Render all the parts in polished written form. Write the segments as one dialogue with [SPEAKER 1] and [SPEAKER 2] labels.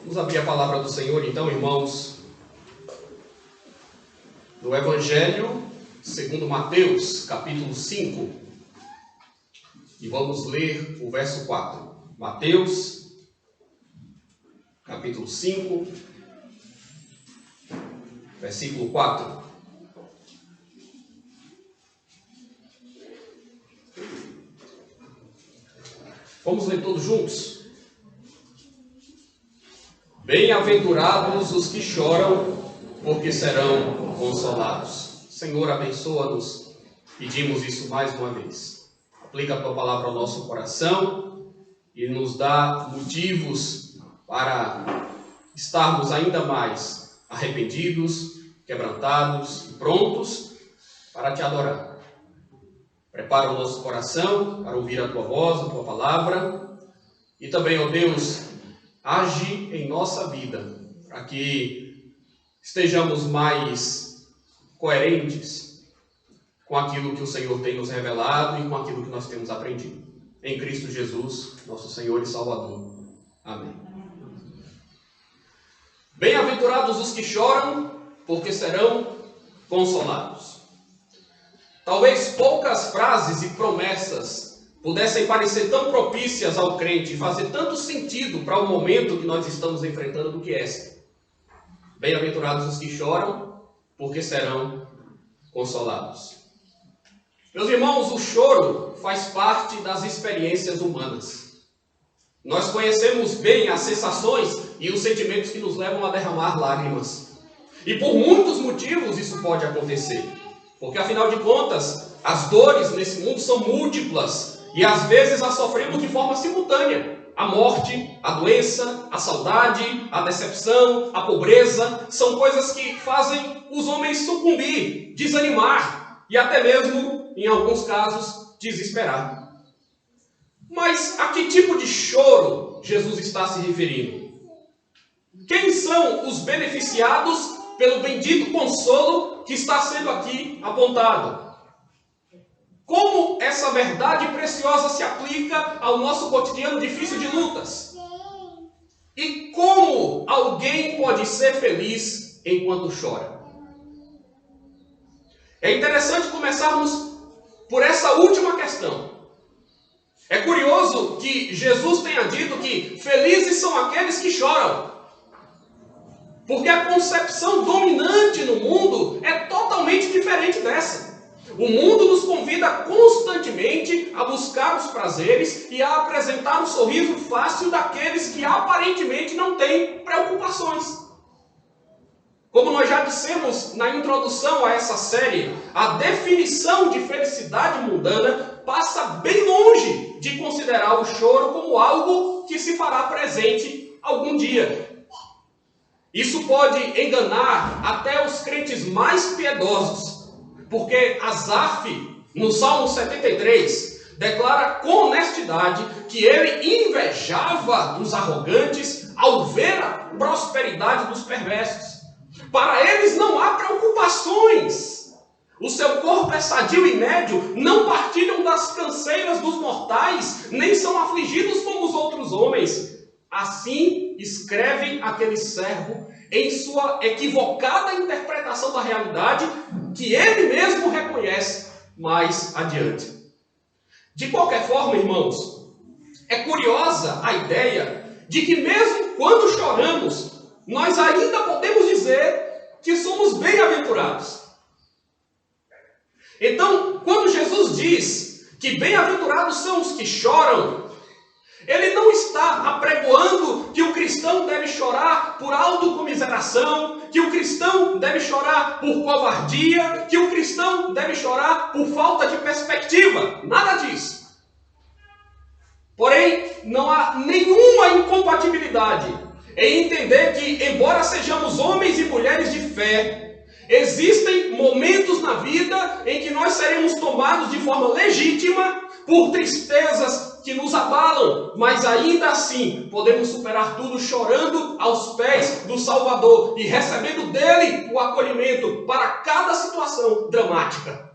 [SPEAKER 1] Vamos abrir a palavra do Senhor, então, irmãos, no Evangelho segundo Mateus, capítulo 5, e vamos ler o verso 4. Mateus, capítulo 5, versículo 4. Vamos ler todos juntos? Bem-aventurados os que choram, porque serão consolados. Senhor, abençoa-nos. Pedimos isso mais uma vez. Aplica a tua palavra ao nosso coração e nos dá motivos para estarmos ainda mais arrependidos, quebrantados e prontos para te adorar. Prepara o nosso coração para ouvir a tua voz, a tua palavra. E também, ó Deus, age em nossa vida, para que estejamos mais coerentes com aquilo que o Senhor tem nos revelado e com aquilo que nós temos aprendido. Em Cristo Jesus, nosso Senhor e Salvador. Amém. Bem-aventurados os que choram, porque serão consolados. Talvez poucas frases e promessas pudessem parecer tão propícias ao crente e fazer tanto sentido para o momento que nós estamos enfrentando do que esta. Bem-aventurados os que choram, porque serão consolados. Meus irmãos, o choro faz parte das experiências humanas. Nós conhecemos bem as sensações e os sentimentos que nos levam a derramar lágrimas. E por muitos motivos isso pode acontecer. Porque, afinal de contas, as dores nesse mundo são múltiplas. E às vezes as sofremos de forma simultânea. A morte, a doença, a saudade, a decepção, a pobreza, são coisas que fazem os homens sucumbir, desanimar e até mesmo, em alguns casos, desesperar. Mas a que tipo de choro Jesus está se referindo? Quem são os beneficiados pelo bendito consolo que está sendo aqui apontado? Como essa verdade preciosa se aplica ao nosso cotidiano difícil de lutas? E como alguém pode ser feliz enquanto chora? É interessante começarmos por essa última questão. É curioso que Jesus tenha dito que felizes são aqueles que choram. Porque a concepção dominante no mundo é totalmente diferente dessa. O mundo nos convida constantemente a buscar os prazeres e a apresentar um sorriso fácil daqueles que aparentemente não têm preocupações. Como nós já dissemos na introdução a essa série, a definição de felicidade mundana passa bem longe de considerar o choro como algo que se fará presente algum dia. Isso pode enganar até os crentes mais piedosos. Porque Asaf, no Salmo 73, declara com honestidade que ele invejava dos arrogantes ao ver a prosperidade dos perversos. Para eles não há preocupações. O seu corpo é sadio e médio, não partilham das canseiras dos mortais, nem são afligidos como os outros homens. Assim escreve aquele servo em sua equivocada interpretação da realidade, que ele mesmo reconhece mais adiante. De qualquer forma, irmãos, é curiosa a ideia de que mesmo quando choramos, nós ainda podemos dizer que somos bem-aventurados. Então, quando Jesus diz que bem-aventurados são os que choram, ele não está apregoando que o cristão deve chorar por autocomiseração, que o cristão deve chorar por covardia, que o cristão deve chorar por falta de perspectiva. Nada disso. Porém, não há nenhuma incompatibilidade em entender que, embora sejamos homens e mulheres de fé, existem momentos na vida em que nós seremos tomados de forma legítima por tristezas que nos abalam, mas ainda assim podemos superar tudo chorando aos pés do Salvador e recebendo dele o acolhimento para cada situação dramática.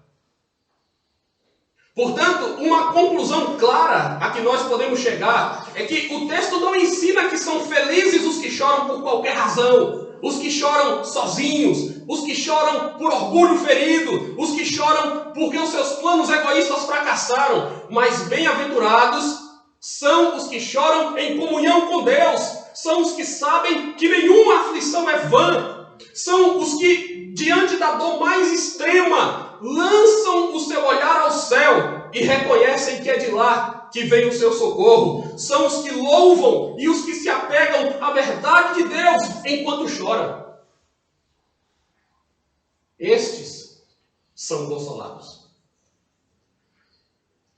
[SPEAKER 1] Portanto, uma conclusão clara a que nós podemos chegar é que o texto não ensina que são felizes os que choram por qualquer razão, os que choram sozinhos, os que choram por orgulho ferido, os que choram porque os seus planos egoístas fracassaram, mas bem-aventurados são os que choram em comunhão com Deus, são os que sabem que nenhuma aflição é vã, são os que, diante da dor mais extrema, lançam o seu olhar ao céu e reconhecem que é de lá que vem o seu socorro. São os que louvam e os que se apegam à verdade de Deus enquanto choram. Estes são consolados.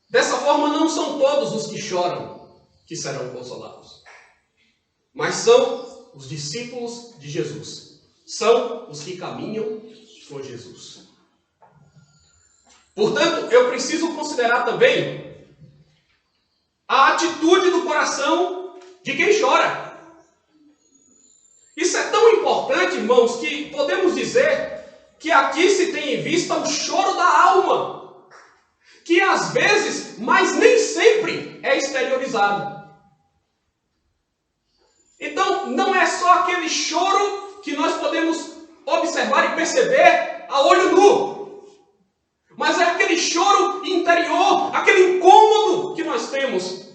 [SPEAKER 1] Dessa forma, não são todos os que choram que serão consolados, mas são os discípulos de Jesus. São os que caminham com Jesus. Portanto, eu preciso considerar também a atitude do coração de quem chora. Isso é tão importante, irmãos, que podemos dizer que aqui se tem em vista o choro da alma, que às vezes, mas nem sempre, é exteriorizado. Então, não é só aquele choro que nós podemos observar e perceber a olho nu, mas é aquele choro interior, aquele incômodo que nós temos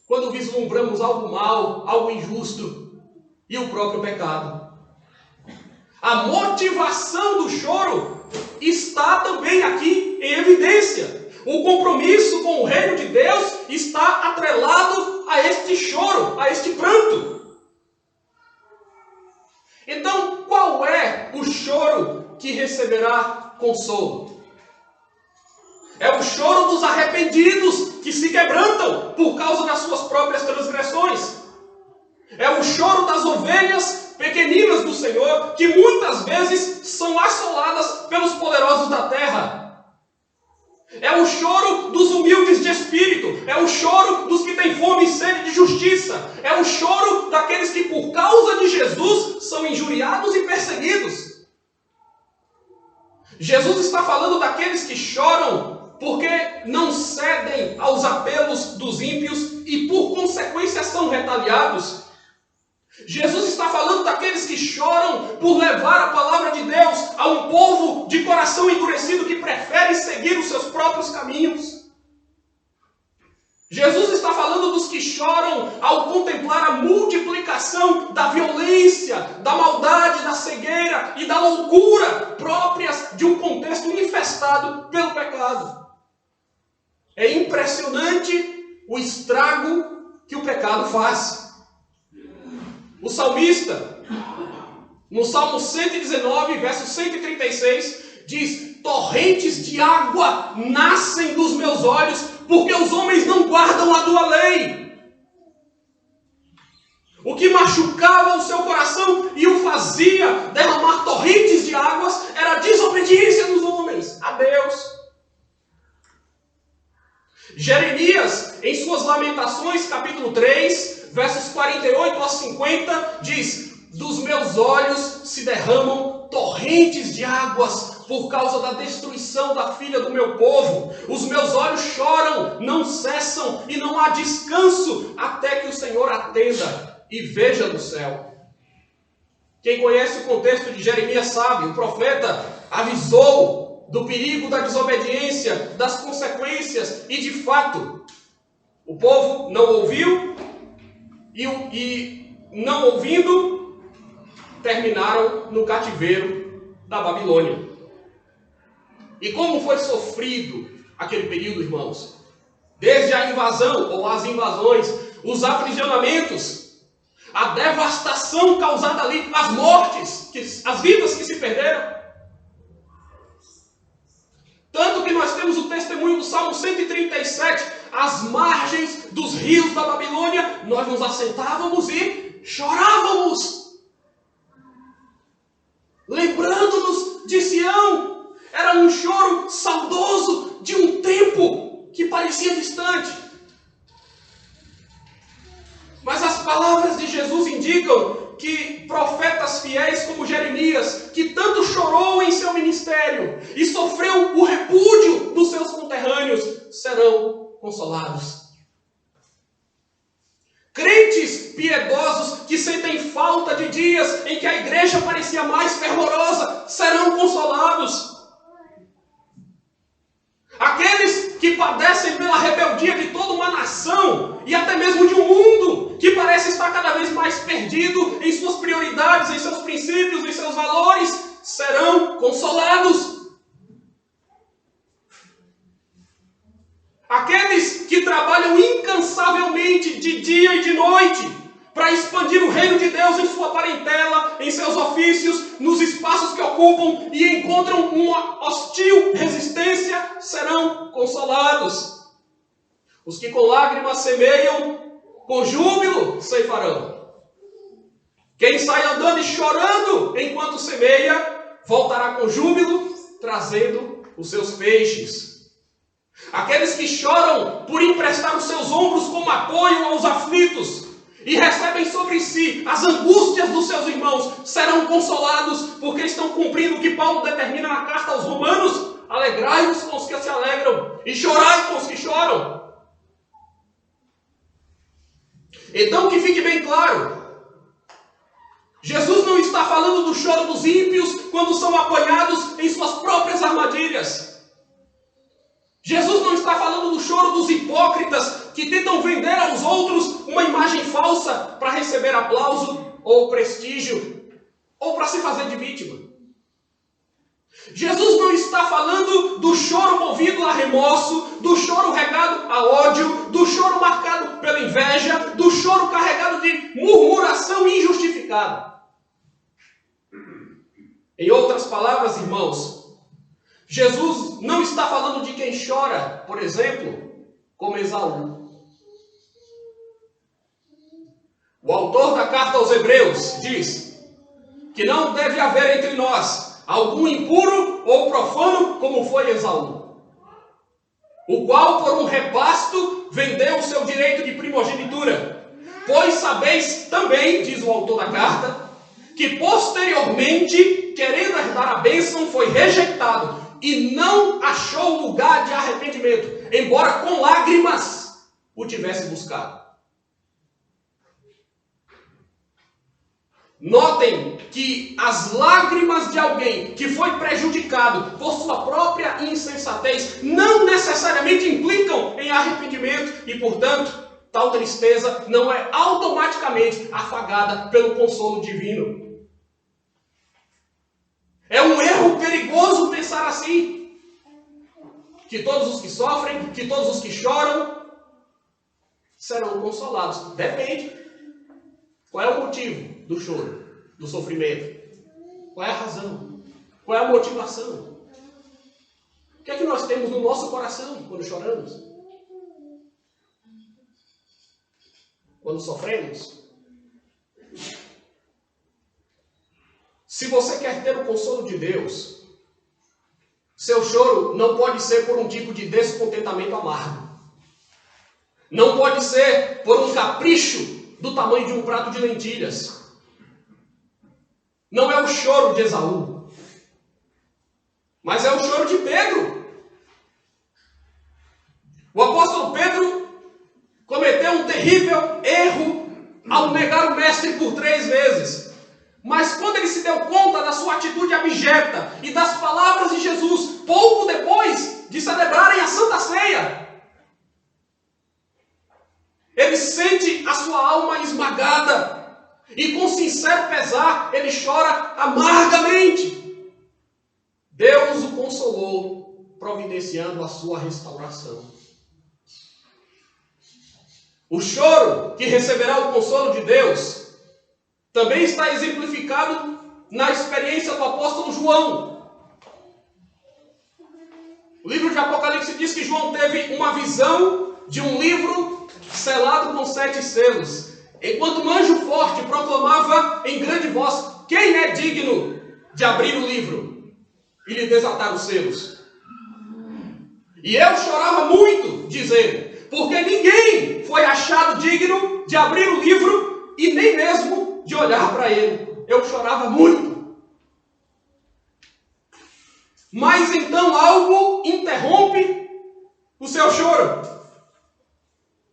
[SPEAKER 1] quando vislumbramos algo mal, algo injusto e o próprio pecado. A motivação do choro está também aqui em evidência. O compromisso com o reino de Deus está atrelado a este choro, a este pranto. Então, qual é o choro que receberá consolo? É o choro dos arrependidos que se quebrantam por causa das suas próprias transgressões. É o choro das ovelhas pequeninas do Senhor, que muitas vezes são assoladas pelos poderosos da terra. É o choro dos humildes de espírito. É o choro dos que têm fome e sede de justiça. É o choro daqueles que por causa de Jesus são injuriados e perseguidos. Jesus está falando daqueles que choram porque não cedem aos apelos dos ímpios e por consequência são retaliados. Jesus está falando daqueles que choram por levar a palavra de Deus a um povo de coração endurecido que prefere seguir os seus próprios caminhos. Jesus está falando dos que choram ao contemplar a multiplicação da violência, da maldade, da cegueira e da loucura próprias de um contexto infestado pelo pecado. É impressionante o estrago que o pecado faz. O salmista, no Salmo 119, verso 136, diz: torrentes de água nascem dos meus olhos, porque os homens não guardam a tua lei. O que machucava o seu coração e o fazia derramar torrentes de águas era a desobediência dos homens a Deus. Jeremias, em suas Lamentações, capítulo 3, versos 48 a 50, diz: dos meus olhos se derramam torrentes de águas por causa da destruição da filha do meu povo. Os meus olhos choram, não cessam, e não há descanso até que o Senhor atenda e veja do céu. Quem conhece o contexto de Jeremias sabe, o profeta avisou do perigo da desobediência, das consequências, e de fato, o povo não ouviu, e não ouvindo, terminaram no cativeiro da Babilônia. E como foi sofrido aquele período, irmãos? Desde a invasão, ou as invasões, os aprisionamentos, a devastação causada ali, as mortes, as vidas que se perderam. Tanto que nós temos o testemunho do Salmo 137, às margens dos rios da Babilônia, nós nos assentávamos e chorávamos, lembrando-nos de Sião. Era um choro saudoso de um tempo que parecia distante. Mas as palavras de Jesus indicam que profetas fiéis como Jeremias, que tanto chorou em seu ministério e sofreu o repúdio dos seus conterrâneos, serão consolados. piedosos que sentem falta de dias em que a igreja parecia mais fervorosa serão consolados. Aqueles que padecem pela rebeldia de toda uma nação e até mesmo de um mundo que parece estar cada vez mais perdido em suas prioridades, em seus princípios, em seus valores, serão consolados. Aqueles que trabalham incansavelmente de dia e de noite para expandir o reino de Deus em sua parentela, em seus ofícios, nos espaços que ocupam e encontram uma hostil resistência, serão consolados. Os que com lágrimas semeiam, com júbilo ceifarão. Quem sai andando e chorando enquanto semeia, voltará com júbilo, trazendo os seus feixes. Aqueles que choram por emprestar os seus ombros como apoio aos aflitos e recebem sobre si as angústias dos seus irmãos, serão consolados, porque estão cumprindo o que Paulo determina na carta aos Romanos: alegrai-vos com os que se alegram e chorai com os que choram. Então que fique bem claro, Jesus não está falando do choro dos ímpios quando são apanhados em suas próprias armadilhas. Jesus não está falando do choro dos hipócritas que tentam vender aos outros uma imagem falsa para receber aplauso ou prestígio, ou para se fazer de vítima. Jesus não está falando do choro movido a remorso, do choro regado a ódio, do choro marcado pela inveja, do choro carregado de murmuração injustificada. Em outras palavras, irmãos, Jesus não está falando de quem chora, por exemplo, como Esaú. O autor da carta aos Hebreus diz que não deve haver entre nós algum impuro ou profano como foi Esaú, o qual por um repasto vendeu o seu direito de primogenitura. Pois sabeis também, diz o autor da carta, que posteriormente, querendo herdar a bênção, foi rejeitado e não achou lugar de arrependimento, embora com lágrimas o tivesse buscado. Notem que as lágrimas de alguém que foi prejudicado por sua própria insensatez não necessariamente implicam em arrependimento e, portanto, tal tristeza não é automaticamente afagada pelo consolo divino. É um erro perigoso pensar assim, que todos os que sofrem, que todos os que choram serão consolados. Depende. Qual é o motivo do choro, do sofrimento? Qual é a razão? Qual é a motivação? O que é que nós temos no nosso coração quando choramos? Quando sofremos? Se você quer ter o consolo de Deus, seu choro não pode ser por um tipo de descontentamento amargo. Não pode ser por um capricho do tamanho de um prato de lentilhas. Não é o choro de Esaú, mas é o choro de Pedro. O apóstolo Pedro cometeu um terrível erro ao negar o mestre por 3 vezes. Mas quando ele se deu conta da sua atitude abjeta e das palavras de Jesus, pouco depois de celebrarem a Santa Ceia, ele sente a sua alma esmagada e com sincero pesar ele chora amargamente. Deus o consolou, providenciando a sua restauração. O choro que receberá o consolo de Deus também está exemplificado na experiência do apóstolo João. O livro de Apocalipse diz que João teve uma visão de um livro selado com 7 selos, enquanto um anjo forte proclamava em grande voz: quem é digno de abrir o livro e lhe desatar os selos? E eu chorava muito, dizendo, porque ninguém foi achado digno de abrir o livro e nem mesmo de olhar para ele. Eu chorava muito. Mas então algo interrompe o seu choro.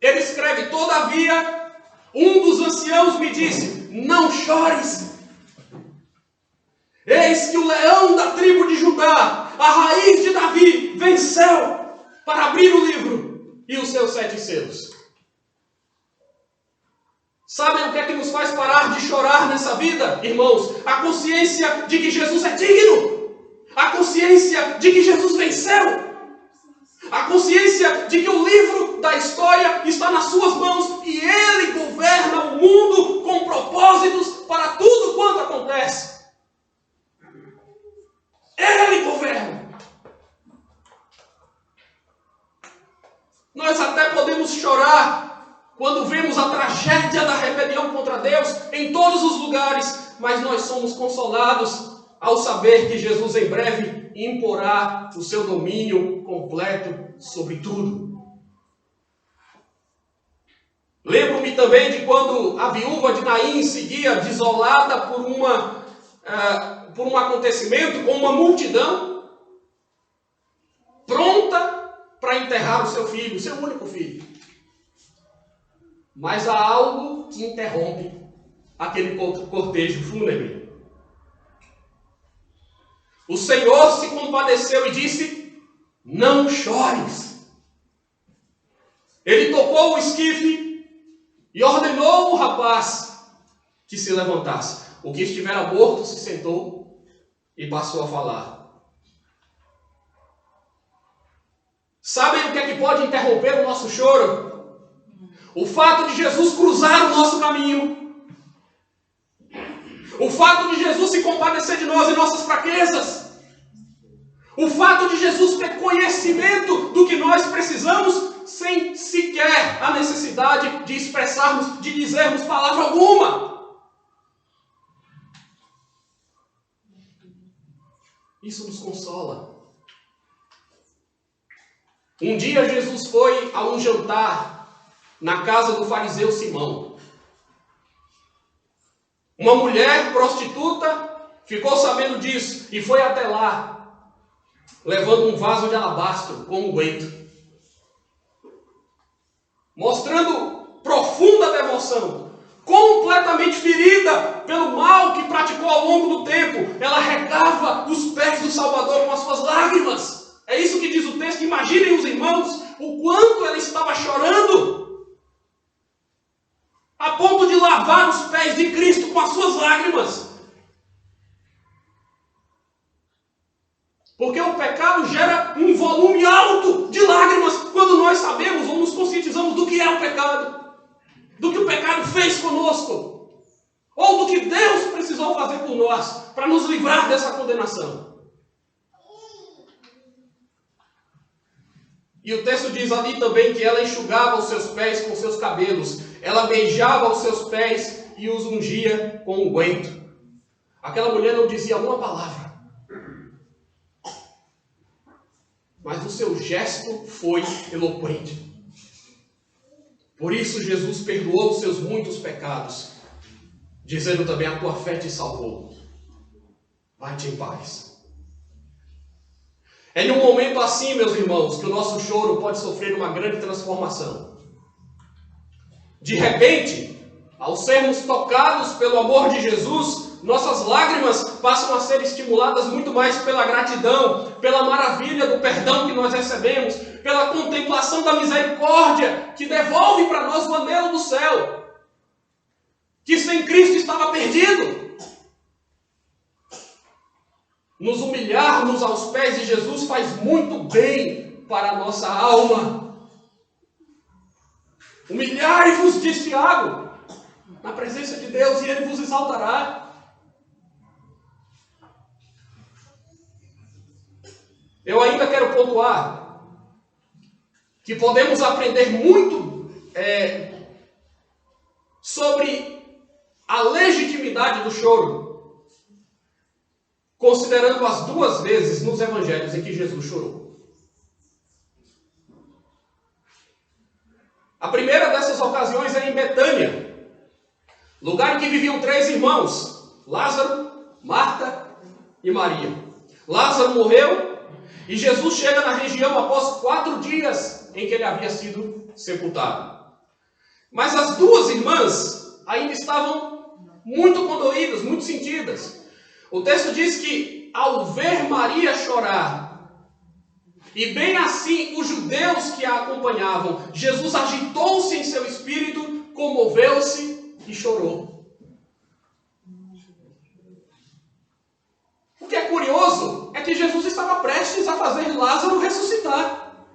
[SPEAKER 1] Ele escreve: todavia, Um dos anciãos me disse: não chores. Eis que o leão da tribo de Judá, a raiz de Davi, venceu para abrir o livro e os seus 7 selos. Sabem o que é que nos faz parar de chorar nessa vida, irmãos? A consciência de que Jesus é digno. A consciência de que Jesus venceu. A consciência de que o livro da história está nas suas mãos e Ele governa o mundo com propósitos para tudo quanto acontece. Ele governa. Nós até podemos chorar quando vemos a tragédia da rebelião contra Deus em todos os lugares, mas nós somos consolados ao saber que Jesus em breve imporá o seu domínio completo sobre tudo. Lembro-me também de quando a viúva de Naim seguia desolada por um acontecimento com uma multidão, pronta para enterrar o seu filho, o seu único filho. Mas há algo que interrompe aquele cortejo fúnebre. O Senhor se compadeceu e disse: não chores. Ele tocou o esquife e ordenou o rapaz que se levantasse. O que estivera morto se sentou e passou a falar. Sabem o que é que pode interromper o nosso choro? O fato de Jesus cruzar o nosso caminho. O fato de Jesus se compadecer de nós em nossas fraquezas. O fato de Jesus ter conhecimento do que nós precisamos sem sequer a necessidade de expressarmos, de dizermos palavra alguma. Isso nos consola. Um dia Jesus foi a um jantar na casa do fariseu Simão. Uma mulher prostituta ficou sabendo disso e foi até lá, levando um vaso de alabastro com unguento, mostrando profunda devoção, completamente ferida pelo mal que praticou ao longo do tempo. Ela regava os pés do Salvador com as suas lágrimas. É isso que diz o texto. Imaginem os irmãos, o quanto ela estava chorando, a ponto de lavar os pés de Cristo com as suas lágrimas. Porque o pecado gera um volume alto de lágrimas quando nós sabemos ou nos conscientizamos do que é o pecado, do que o pecado fez conosco, ou do que Deus precisou fazer por nós para nos livrar dessa condenação. E o texto diz ali também que ela enxugava os seus pés com seus cabelos, ela beijava os seus pés e os ungia com unguento. Aquela mulher não dizia uma palavra, mas o seu gesto foi eloquente. Por isso Jesus perdoou os seus muitos pecados, dizendo também: a tua fé te salvou. Vai-te em paz. É num momento assim, meus irmãos, que o nosso choro pode sofrer uma grande transformação. De repente, ao sermos tocados pelo amor de Jesus, nossas lágrimas passam a ser estimuladas muito mais pela gratidão, pela maravilha do perdão que nós recebemos, pela contemplação da misericórdia que devolve para nós o anelo do céu, que sem Cristo estava perdido. Nos humilharmos aos pés de Jesus faz muito bem para a nossa alma. Humilhai-vos, diz Tiago, na presença de Deus, e Ele vos exaltará. Eu ainda quero pontuar que podemos aprender muito sobre a legitimidade do choro, considerando as 2 vezes nos evangelhos em que Jesus chorou. A primeira dessas ocasiões é em Betânia, lugar em que viviam 3 irmãos, Lázaro, Marta e Maria. Lázaro morreu e Jesus chega na região após 4 dias em que ele havia sido sepultado. Mas as duas irmãs ainda estavam muito condoídas, muito sentidas. O texto diz que ao ver Maria chorar, e bem assim os judeus que a acompanhavam, Jesus agitou-se em seu espírito, comoveu-se e chorou. O que é curioso é que Jesus estava prestes a fazer Lázaro ressuscitar.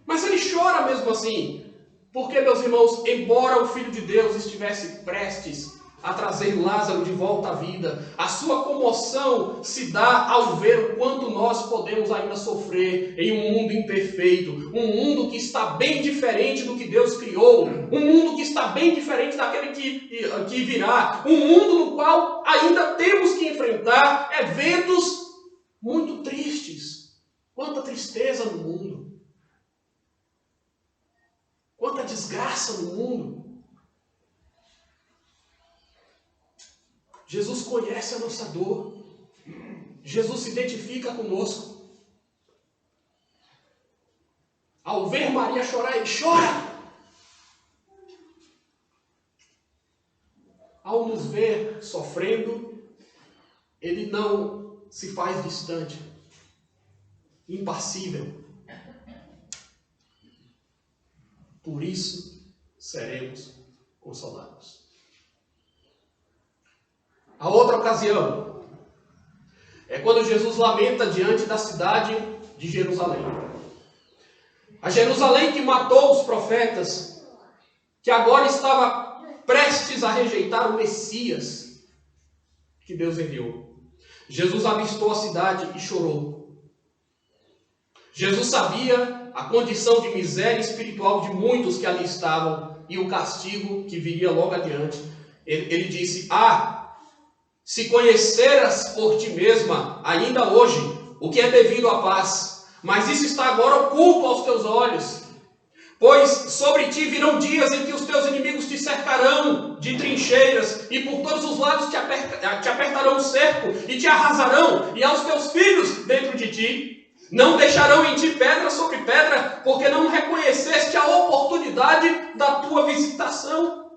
[SPEAKER 1] Mas ele chora mesmo assim. Porque, meus irmãos, embora o Filho de Deus estivesse prestes a trazer Lázaro de volta à vida, a sua comoção se dá ao ver o quanto nós podemos ainda sofrer em um mundo imperfeito, um mundo que está bem diferente do que Deus criou, um mundo que está bem diferente daquele que virá, um mundo no qual ainda temos que enfrentar eventos muito tristes. Quanta tristeza no mundo! Quanta desgraça no mundo. Jesus conhece a nossa dor. Jesus se identifica conosco. Ao ver Maria chorar, ele chora. Ao nos ver sofrendo, ele não se faz distante, impassível. Por isso seremos consolados. A outra ocasião é quando Jesus lamenta diante da cidade de Jerusalém. A Jerusalém que matou os profetas, que agora estava prestes a rejeitar o Messias que Deus enviou. Jesus avistou a cidade e chorou. Jesus sabia a condição de miséria espiritual de muitos que ali estavam e o castigo que viria logo adiante. Ele disse: se conheceras por ti mesma, ainda hoje, o que é devido à paz, mas isso está agora oculto aos teus olhos. Pois sobre ti virão dias em que os teus inimigos te cercarão de trincheiras, e por todos os lados te apertarão o cerco, e te arrasarão, e aos teus filhos dentro de ti. Não deixarão em ti pedra sobre pedra, porque não reconheceste a oportunidade da tua visitação.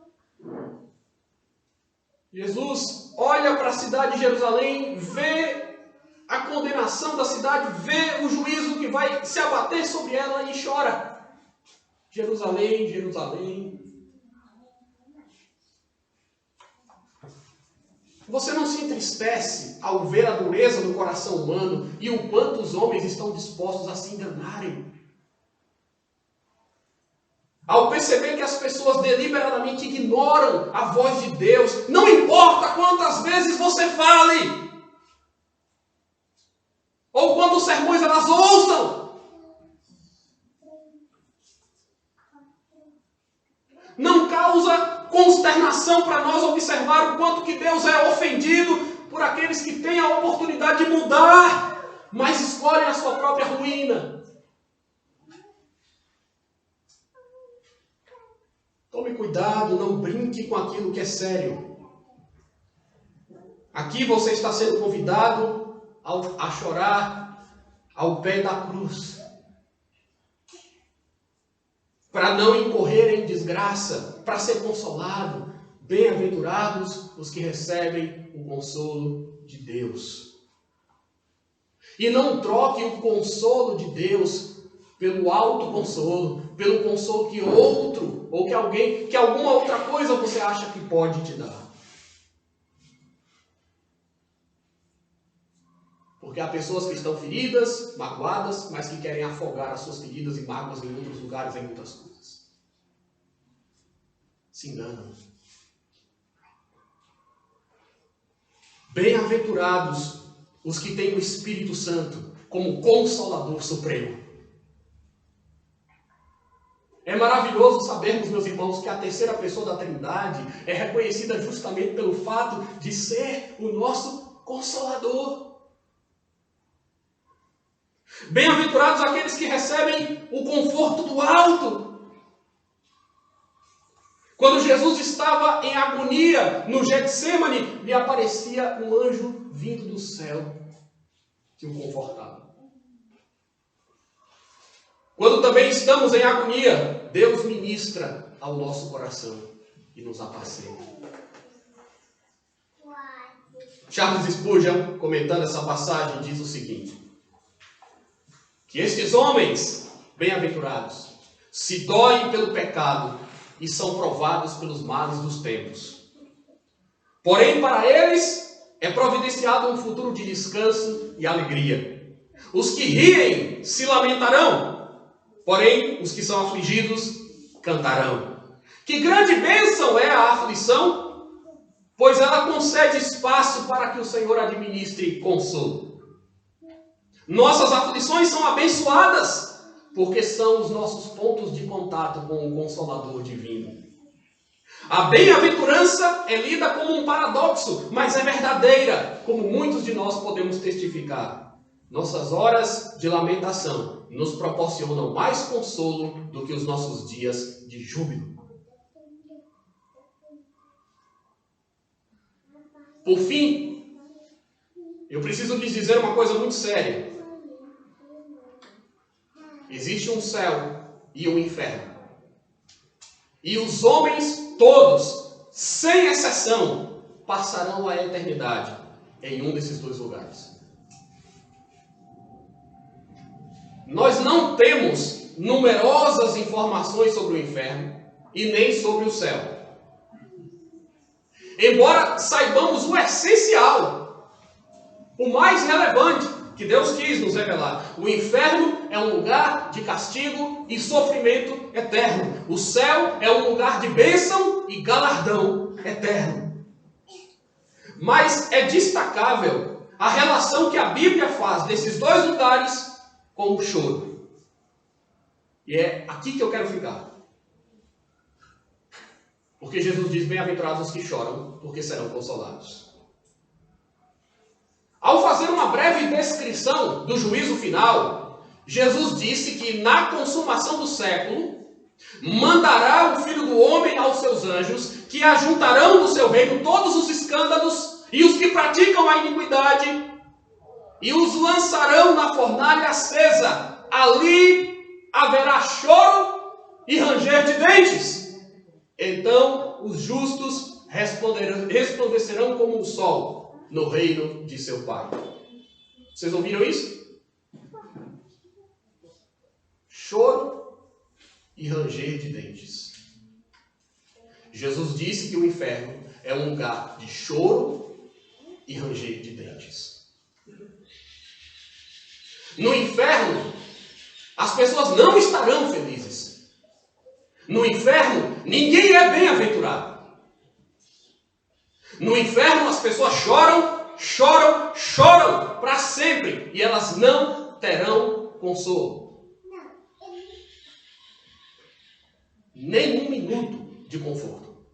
[SPEAKER 1] Jesus olha para a cidade de Jerusalém, vê a condenação da cidade, vê o juízo que vai se abater sobre ela e chora. Jerusalém, Jerusalém. Você não se entristece ao ver a dureza do coração humano e o quanto os homens estão dispostos a se enganarem? Ao perceber que as pessoas deliberadamente ignoram a voz de Deus, não importa quantas vezes você fale, ou quantos sermões elas ouçam, não causa consternação para nós observar o quanto que Deus é ofendido por aqueles que têm a oportunidade de mudar, mas escolhem a sua própria ruína. Tome cuidado, não brinque com aquilo que é sério. Aqui você está sendo convidado a chorar ao pé da cruz, para não incorrer em desgraça, para ser consolado. Bem-aventurados os que recebem o consolo de Deus. E não troque o consolo de Deus pelo autoconsolo, pelo consolo que outro, ou que alguma outra coisa você acha que pode te dar. Porque há pessoas que estão feridas, magoadas, mas que querem afogar as suas feridas e mágoas em outros lugares, em muitas coisas. Se enganam. Bem-aventurados os que têm o Espírito Santo como Consolador Supremo. É maravilhoso sabermos, meus irmãos, que a terceira pessoa da Trindade é reconhecida justamente pelo fato de ser o nosso Consolador. Bem-aventurados aqueles que recebem o conforto do alto. Quando Jesus estava em agonia no Getsêmani, lhe aparecia um anjo vindo do céu que o confortava. Quando também estamos em agonia, Deus ministra ao nosso coração e nos apacenta. Charles Spurgeon, comentando essa passagem, diz o seguinte: que estes homens bem-aventurados se doem pelo pecado e são provados pelos males dos tempos. Porém, para eles é providenciado um futuro de descanso e alegria. Os que riem se lamentarão, porém os que são afligidos cantarão. Que grande bênção é a aflição, pois ela concede espaço para que o Senhor administre consolo. Nossas aflições são abençoadas, porque são os nossos pontos de contato com o Consolador Divino. A bem-aventurança é lida como um paradoxo, mas é verdadeira, como muitos de nós podemos testificar. Nossas horas de lamentação nos proporcionam mais consolo do que os nossos dias de júbilo. Por fim, eu preciso lhes dizer uma coisa muito séria. Existe um céu e um inferno. E os homens todos, sem exceção, passarão a eternidade em um desses dois lugares. Nós não temos numerosas informações sobre o inferno e nem sobre o céu. Embora saibamos o essencial, o mais relevante que Deus quis nos revelar. O inferno é um lugar de castigo e sofrimento eterno. O céu é um lugar de bênção e galardão eterno. Mas é destacável a relação que a Bíblia faz desses dois lugares com o choro. E é aqui que eu quero ficar. Porque Jesus diz: bem-aventurados os que choram, porque serão consolados. Ao fazer uma breve descrição do juízo final, Jesus disse que na consumação do século, mandará o Filho do Homem aos seus anjos, que ajuntarão do seu reino todos os escândalos e os que praticam a iniquidade, e os lançarão na fornalha acesa. Ali haverá choro e ranger de dentes. Então os justos resplandecerão como o sol no reino de seu Pai. Vocês ouviram isso? Choro e ranger de dentes. Jesus disse que o inferno é um lugar de choro e ranger de dentes. No inferno, as pessoas não estarão felizes. No inferno, ninguém é bem-aventurado. No inferno, as pessoas choram para sempre. E elas não terão consolo. Nem um minuto de conforto.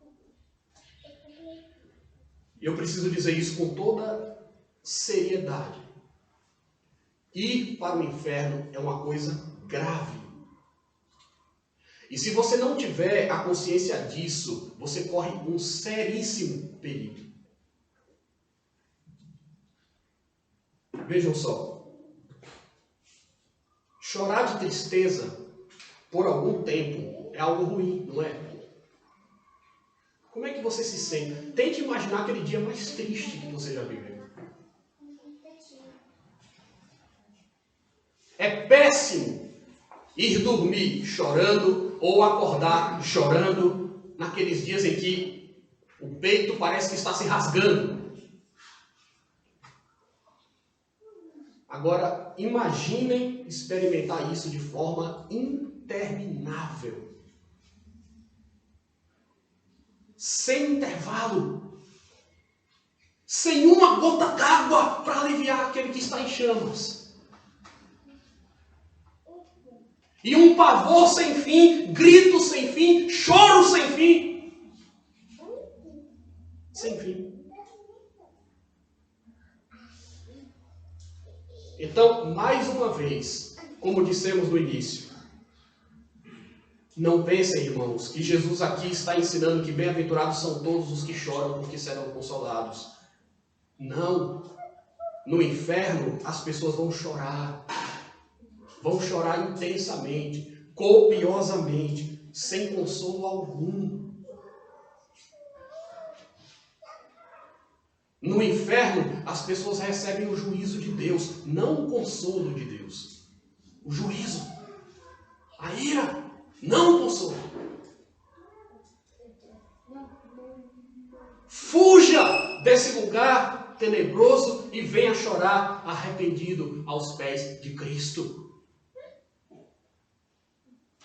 [SPEAKER 1] E eu preciso dizer isso com toda seriedade. Ir para o inferno é uma coisa grave. E se você não tiver a consciência disso, você corre um seríssimo perigo. Vejam só. Chorar de tristeza por algum tempo é algo ruim, não é? Como é que você se sente? Tente imaginar aquele dia mais triste que você já viveu. É péssimo ir dormir chorando ou acordar chorando naqueles dias em que o peito parece que está se rasgando. Agora, imaginem experimentar isso de forma interminável. Sem intervalo. Sem uma gota d'água para aliviar aquele que está em chamas. E um pavor sem fim, gritos sem fim, choro sem fim. Sem fim. Então, mais uma vez, como dissemos no início, não pensem, irmãos, que Jesus aqui está ensinando que bem-aventurados são todos os que choram porque serão consolados. Não. No inferno, as pessoas vão chorar. Vão chorar intensamente, copiosamente, sem consolo algum. No inferno, as pessoas recebem o juízo de Deus, não o consolo de Deus. O juízo, a ira, não o consolo. Fuja desse lugar tenebroso e venha chorar arrependido aos pés de Cristo.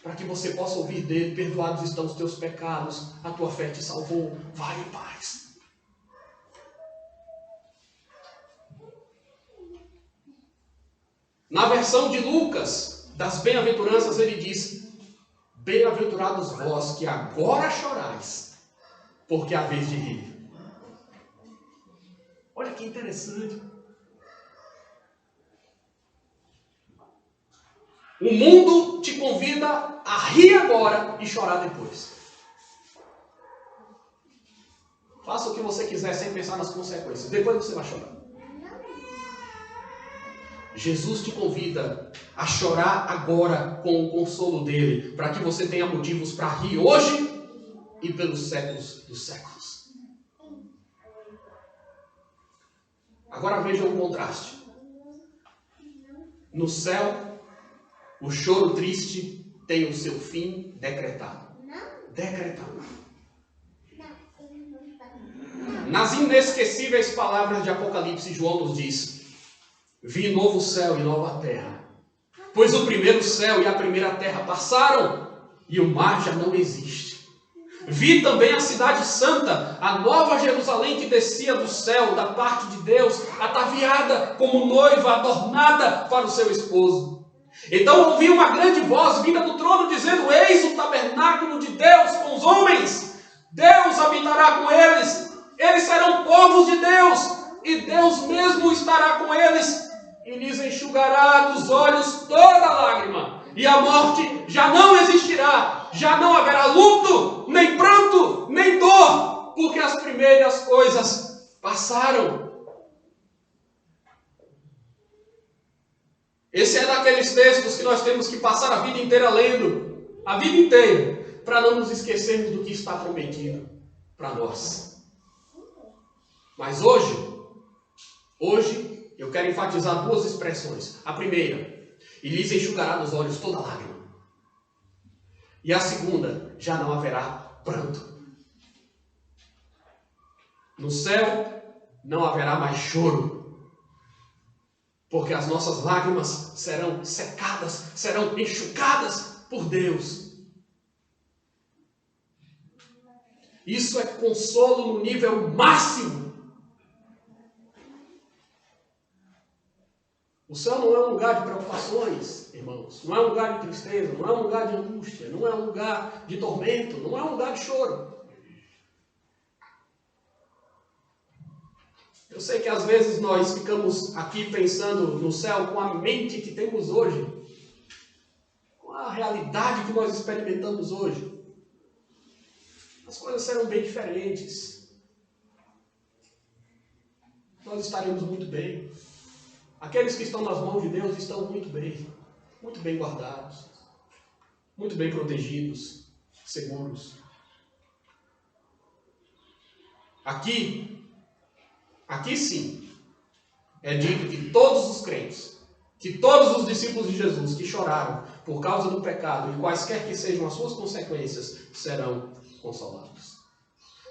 [SPEAKER 1] Para que você possa ouvir dele: perdoados estão os teus pecados, a tua fé te salvou, vai em paz. Na versão de Lucas, das bem-aventuranças, ele diz: bem-aventurados vós que agora chorais, porque é a vez de rir. Olha que interessante. O mundo te convida a rir agora e chorar depois. Faça o que você quiser sem pensar nas consequências. Depois você vai chorar. Jesus te convida a chorar agora com o consolo dele, para que você tenha motivos para rir hoje e pelos séculos dos séculos. Agora veja o contraste. No céu, o choro triste tem o seu fim decretado. Decretado. Nas inesquecíveis palavras de Apocalipse, João nos diz: vi novo céu e nova terra, pois o primeiro céu e a primeira terra passaram e o mar já não existe. Vi também a cidade santa, a nova Jerusalém, que descia do céu da parte de Deus, ataviada como noiva adornada para o seu esposo. Então ouvi uma grande voz vinda do trono dizendo: eis o tabernáculo de Deus com os homens, Deus habitará com eles, eles serão povos de Deus, e Deus mesmo estará com eles, e lhes enxugará dos olhos toda lágrima, e a morte já não existirá, já não haverá luto, nem pranto, nem dor, porque as primeiras coisas passaram. Esse é daqueles textos que nós temos que passar a vida inteira lendo, a vida inteira, para não nos esquecermos do que está prometido para nós. Mas hoje eu quero enfatizar duas expressões. A primeira: e lhes enxugará dos olhos toda lágrima. E a segunda: já não haverá pranto. No céu não haverá mais choro, porque as nossas lágrimas serão secadas, serão enxugadas por Deus. Isso é consolo no nível máximo. O céu não é um lugar de preocupações, irmãos. Não é um lugar de tristeza, não é um lugar de angústia, não é um lugar de tormento, não é um lugar de choro. Eu sei que às vezes nós ficamos aqui pensando no céu com a mente que temos hoje, com a realidade que nós experimentamos hoje. As coisas serão bem diferentes. Nós estaremos muito bem. Aqueles que estão nas mãos de Deus estão muito bem guardados, muito bem protegidos, seguros. Aqui sim, é dito que todos os crentes, que todos os discípulos de Jesus que choraram por causa do pecado e quaisquer que sejam as suas consequências, serão consolados.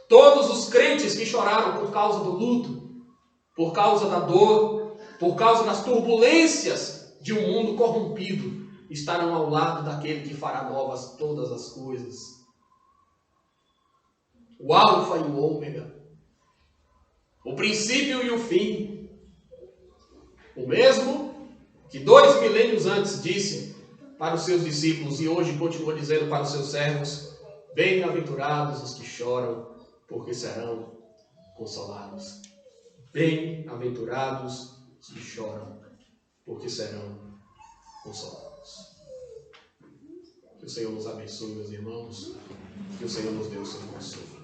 [SPEAKER 1] Todos os crentes que choraram por causa do luto, por causa da dor, por causa das turbulências de um mundo corrompido, estarão ao lado daquele que fará novas todas as coisas. O Alfa e o Ômega, o princípio e o fim. O mesmo que 2 milênios antes disse para os seus discípulos e hoje continua dizendo para os seus servos: bem-aventurados os que choram, porque serão consolados. Bem-aventurados os que choram, porque serão consolados. Que o Senhor nos abençoe, meus irmãos. Que o Senhor nos dê o seu consolo.